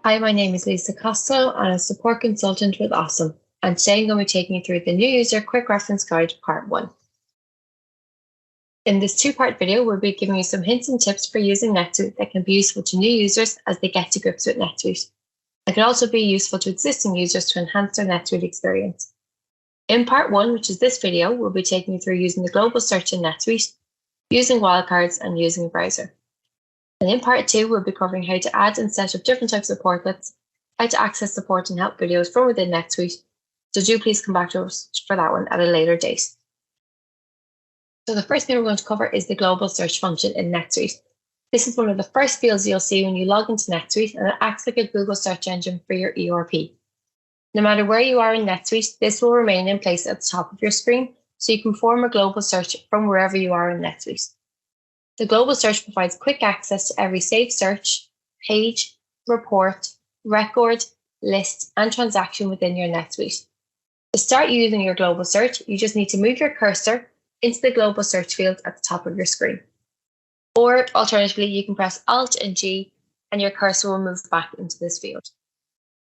Hi, my name is Lisa Costello. I'm a support consultant with OSSM, and today I'm going to be taking you through the New User Quick Reference Guide Part 1. In this two-part video, we'll be giving you some hints and tips for using NetSuite that can be useful to new users as they get to grips with NetSuite. It can also be useful to existing users to enhance their NetSuite experience. In Part 1, which is this video, we'll be taking you through using the global search in NetSuite, using wildcards, and using a browser. And in Part 2, we'll be covering how to add and set up different types of portlets, how to access support and help videos from within NetSuite. So do please come back to us for that one at a later date. So the first thing we're going to cover is the global search function in NetSuite. This is one of the first fields you'll see when you log into NetSuite, and it acts like a Google search engine for your ERP. No matter where you are in NetSuite, this will remain in place at the top of your screen, so you can perform a global search from wherever you are in NetSuite. The global search provides quick access to every saved search, page, report, record, list, and transaction within your NetSuite. To start using your global search, you just need to move your cursor into the global search field at the top of your screen. Or alternatively, you can press Alt and G and your cursor will move back into this field.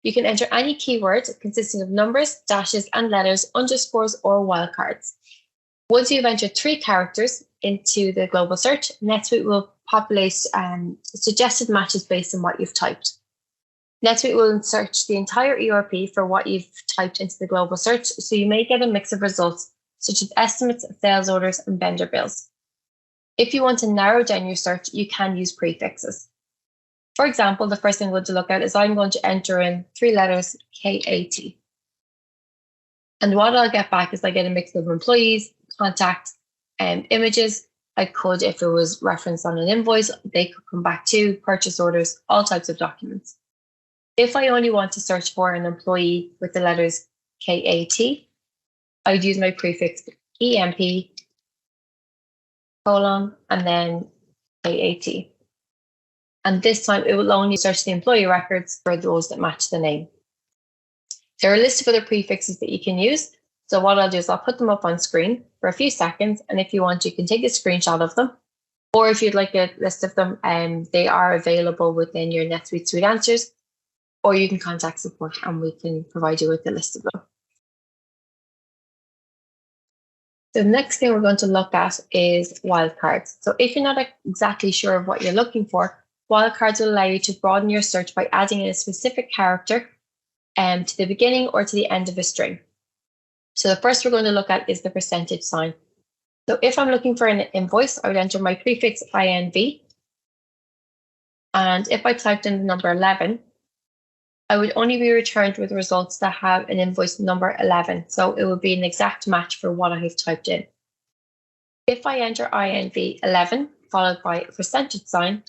You can enter any keyword consisting of numbers, dashes, and letters, underscores, or wildcards. Once you've entered 3 characters into the global search, NetSuite will populate suggested matches based on what you've typed. NetSuite will search the entire ERP for what you've typed into the global search, so you may get a mix of results such as estimates, sales orders, and vendor bills. If you want to narrow down your search, you can use prefixes. For example, the first thing we're going to look at is I'm going to enter in 3 letters KAT. And what I'll get back is I get a mix of employees, contacts, and images. I could, if it was referenced on an invoice, they could come back to purchase orders, all types of documents. If I only want to search for an employee with the letters KAT, I'd use my prefix EMP, colon, and then KAT. And this time it will only search the employee records for those that match the name. There are a list of other prefixes that you can use. So what I'll do is I'll put them up on screen for a few seconds. And if you want, you can take a screenshot of them. Or if you'd like a list of them, they are available within your NetSuite Suite Answers. Or you can contact support and we can provide you with a list of them. The next thing we're going to look at is wildcards. So if you're not exactly sure of what you're looking for, wildcards will allow you to broaden your search by adding in a specific character to the beginning or to the end of a string. So the first we're going to look at is the percentage sign. So if I'm looking for an invoice, I would enter my prefix INV. And if I typed in the number 11, I would only be returned with results that have an invoice number 11. So it would be an exact match for what I have typed in. If I enter INV 11, followed by a percentage sign,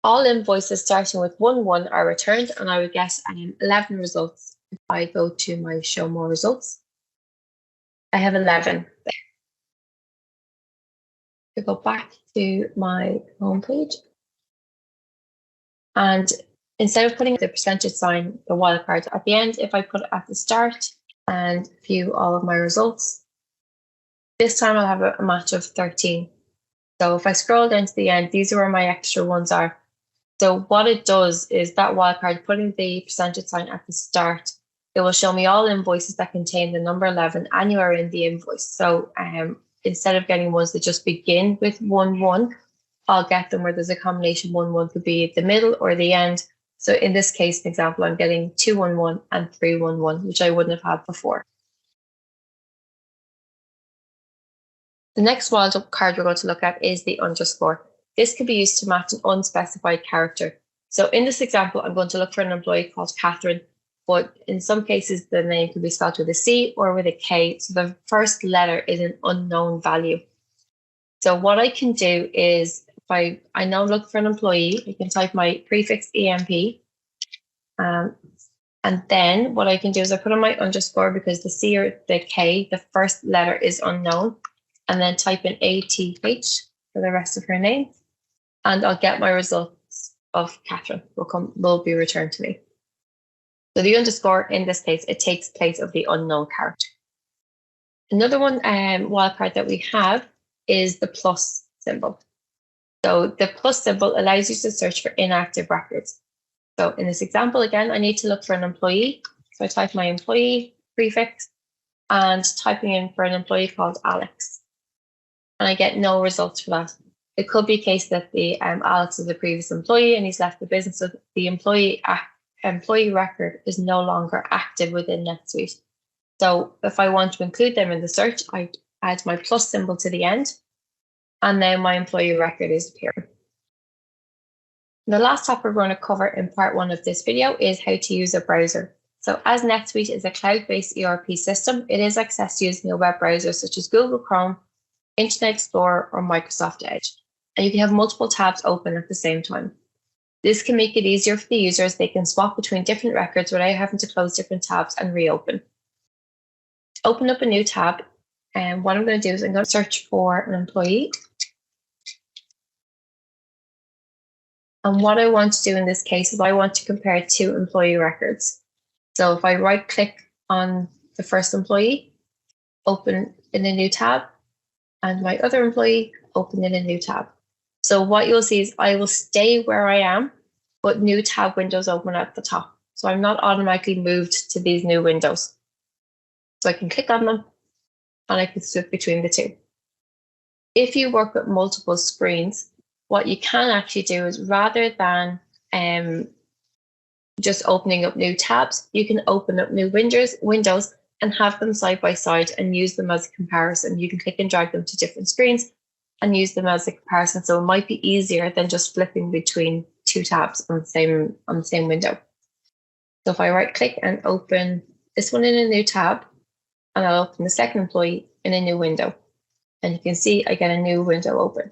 all invoices starting with 11 are returned, and I would get 11 results. If I go to my show more results, I have 11 there. To go back to my home page, and instead of putting the percentage sign, the wildcard at the end, if I put it at the start and view all of my results, this time I'll have a match of 13. So if I scroll down to the end, these are where my extra ones are. So what it does is that wildcard, putting the percentage sign at the start, it will show me all invoices that contain the number 11 anywhere in the invoice. So instead of getting ones that just begin with 11, I'll get them where there's a combination. 11 could be at the middle or the end. So in this case, an example, I'm getting 211 and 311, which I wouldn't have had before. The next wildcard we're going to look at is the underscore. This could be used to match an unspecified character. So in this example, I'm going to look for an employee called Catherine, but in some cases, the name could be spelled with a C or with a K. So the first letter is an unknown value. So what I can do is, if I now look for an employee, I can type my prefix EMP. And then what I can do is I put on my underscore because the C or the K, the first letter is unknown, and then type in ATH for the rest of her name. And I'll get my results of Catherine will be returned to me. So the underscore, in this case, it takes place of the unknown character. Another one wildcard that we have is the plus symbol. So the plus symbol allows you to search for inactive records. So in this example, again, I need to look for an employee. So I type my employee prefix and typing in for an employee called Alex. And I get no results for that. It could be a case that the Alex is a previous employee and he's left the business, so the employee record is no longer active within NetSuite. So if I want to include them in the search, I add my plus symbol to the end, and then my employee record is appearing. The last topic we're going to cover in part 1 of this video is how to use a browser. So as NetSuite is a cloud-based ERP system, it is accessed using a web browser such as Google Chrome, Internet Explorer, or Microsoft Edge. And you can have multiple tabs open at the same time. This can make it easier for the users. They can swap between different records without having to close different tabs and reopen. Open up a new tab, and what I'm going to do is I'm going to search for an employee. And what I want to do in this case is I want to compare 2 employee records. So if I right-click on the first employee, open in a new tab, and my other employee, open in a new tab. So what you'll see is I will stay where I am, but new tab windows open at the top. So I'm not automatically moved to these new windows. So I can click on them and I can switch between the 2. If you work with multiple screens, what you can actually do is rather than just opening up new tabs, you can open up new windows and have them side by side and use them as a comparison. You can click and drag them to different screens and use them as a comparison. So it might be easier than just flipping between 2 tabs on the same window. So if I right click and open this one in a new tab, and I'll open the second employee in a new window, and you can see I get a new window open.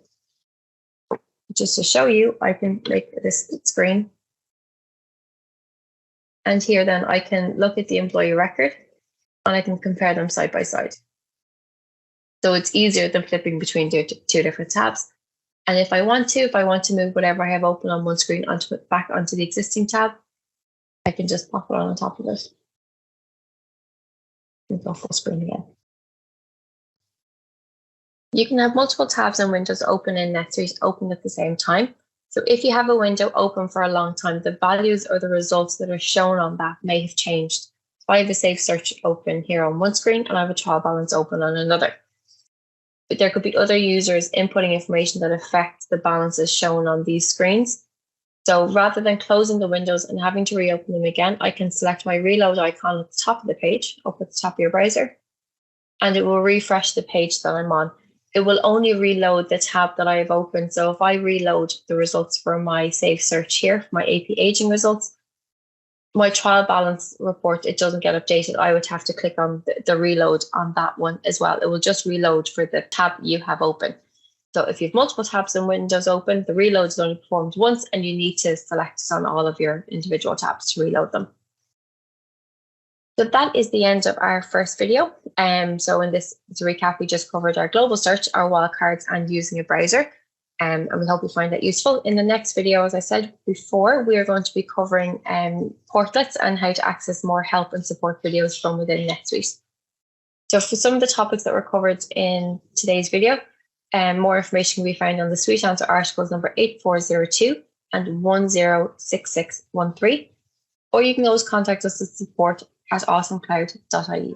Just to show you, I can make this split screen. And here then I can look at the employee record and I can compare them side by side. So it's easier than flipping between 2 different tabs. And if I want to move whatever I have open on one screen back onto the existing tab, I can just pop it on top of it. And go full screen again. You can have multiple tabs and windows open in NetSuite open at the same time. So if you have a window open for a long time, the values or the results that are shown on that may have changed. So I have a safe search open here on one screen and I have a trial balance open on another. But there could be other users inputting information that affects the balances shown on these screens. So rather than closing the windows and having to reopen them again, I can select my reload icon at the top of the page, up at the top of your browser, and it will refresh the page that I'm on. It will only reload the tab that I have opened. So if I reload the results for my safe search here, my AP aging results, my trial balance report, it doesn't get updated. I would have to click on the reload on that one as well. It will just reload for the tab you have open. So if you have multiple tabs and windows open, the reload is only performed once and you need to select it on all of your individual tabs to reload them. So that is the end of our first video. So in this recap, we just covered our global search, our wildcards, and using a browser. And we hope you find that useful. In the next video, as I said before, we are going to be covering portlets and how to access more help and support videos from within NetSuite. So for some of the topics that were covered in today's video, more information can be found on the Suite Answer articles number 8402 and 106613. Or you can always contact us at support@awesomecloud.ie.